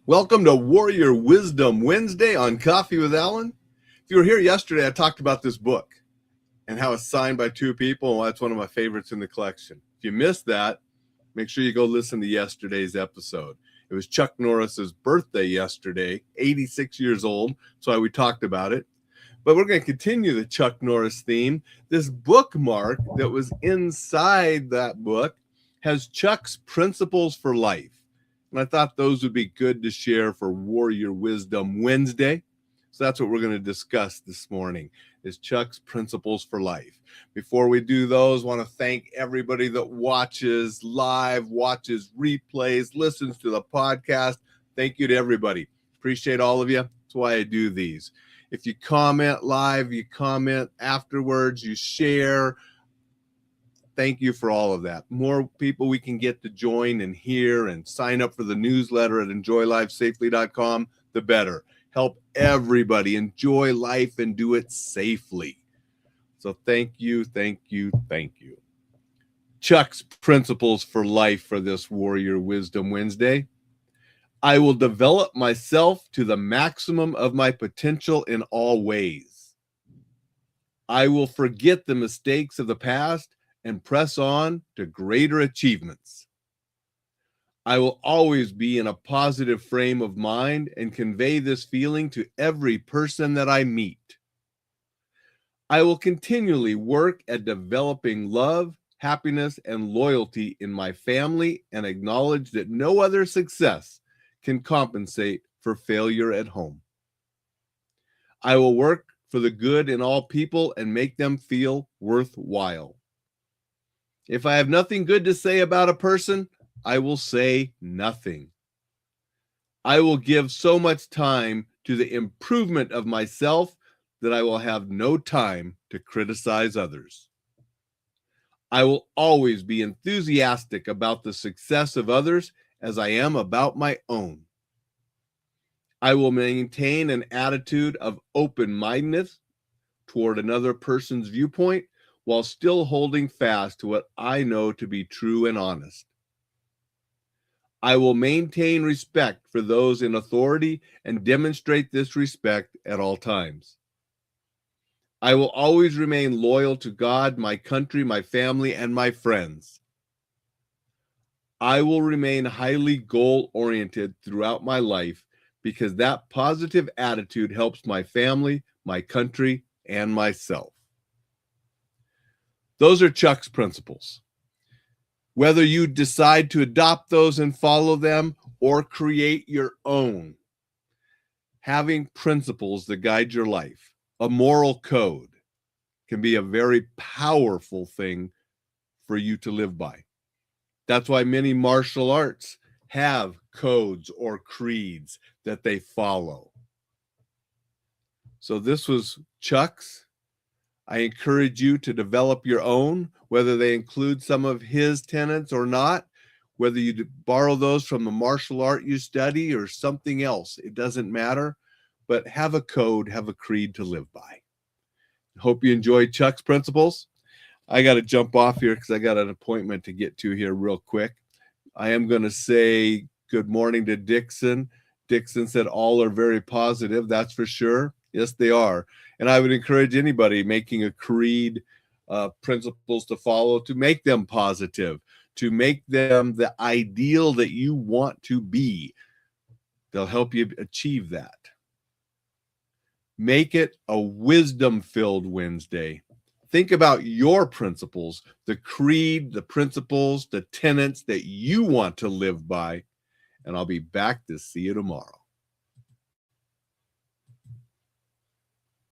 Welcome to Warrior Wisdom Wednesday on Coffee with Alain. If you were here yesterday, I talked about this book and how it's signed by two people, and why it's one of my favorites in the collection. If you missed that, make sure you go listen to yesterday's episode. It was Chuck Norris's birthday yesterday, 86 years old. That's why we talked about it. But we're going to continue the Chuck Norris theme. This bookmark that was inside that book has Chuck's principles for life. And I thought those would be good to share for Warrior Wisdom Wednesday. So that's what we're going to discuss this morning, is Chuck's principles for life. Before we do those, I want to thank everybody that watches live, watches replays, listens to the podcast. Thank you to everybody. Appreciate all of you. That's why I do these. If you comment live, you comment afterwards, you share. Thank you for all of that. More people we can get to join and hear and sign up for the newsletter at enjoylifesafely.com, the better. Help everybody enjoy life and do it safely. So thank you, thank you, thank you. Chuck's principles for life for this Warrior Wisdom Wednesday. I will develop myself to the maximum of my potential in all ways. I will forget the mistakes of the past and press on to greater achievements. I will always be in a positive frame of mind and convey this feeling to every person that I meet. I will continually work at developing love, happiness, and loyalty in my family and acknowledge that no other success can compensate for failure at home. I will work for the good in all people and make them feel worthwhile. If I have nothing good to say about a person, I will say nothing. I will give so much time to the improvement of myself that I will have no time to criticize others. I will always be enthusiastic about the success of others as I am about my own. I will maintain an attitude of open-mindedness toward another person's viewpoint while still holding fast to what I know to be true and honest. I will maintain respect for those in authority and demonstrate this respect at all times. I will always remain loyal to God, my country, my family, and my friends. I will remain highly goal-oriented throughout my life because that positive attitude helps my family, my country, and myself. Those are Chuck's principles. Whether you decide to adopt those and follow them or create your own, having principles that guide your life, a moral code, can be a very powerful thing for you to live by. That's why many martial arts have codes or creeds that they follow. So this was Chuck's. I encourage you to develop your own, whether they include some of his tenets or not, whether you borrow those from the martial art you study or something else. It doesn't matter, but have a code, have a creed to live by. Hope you enjoyed Chuck's principles. I got to jump off here because I got an appointment to get to here real quick. I am going to say good morning to Dixon. Dixon said all are very positive. That's for sure. Yes, they are. And I would encourage anybody making a creed, principles to follow, to make them positive, to make them the ideal that you want to be. They'll help you achieve that. Make it a wisdom-filled Wednesday. Think about your principles, the creed, the principles, the tenets that you want to live by. And I'll be back to see you tomorrow.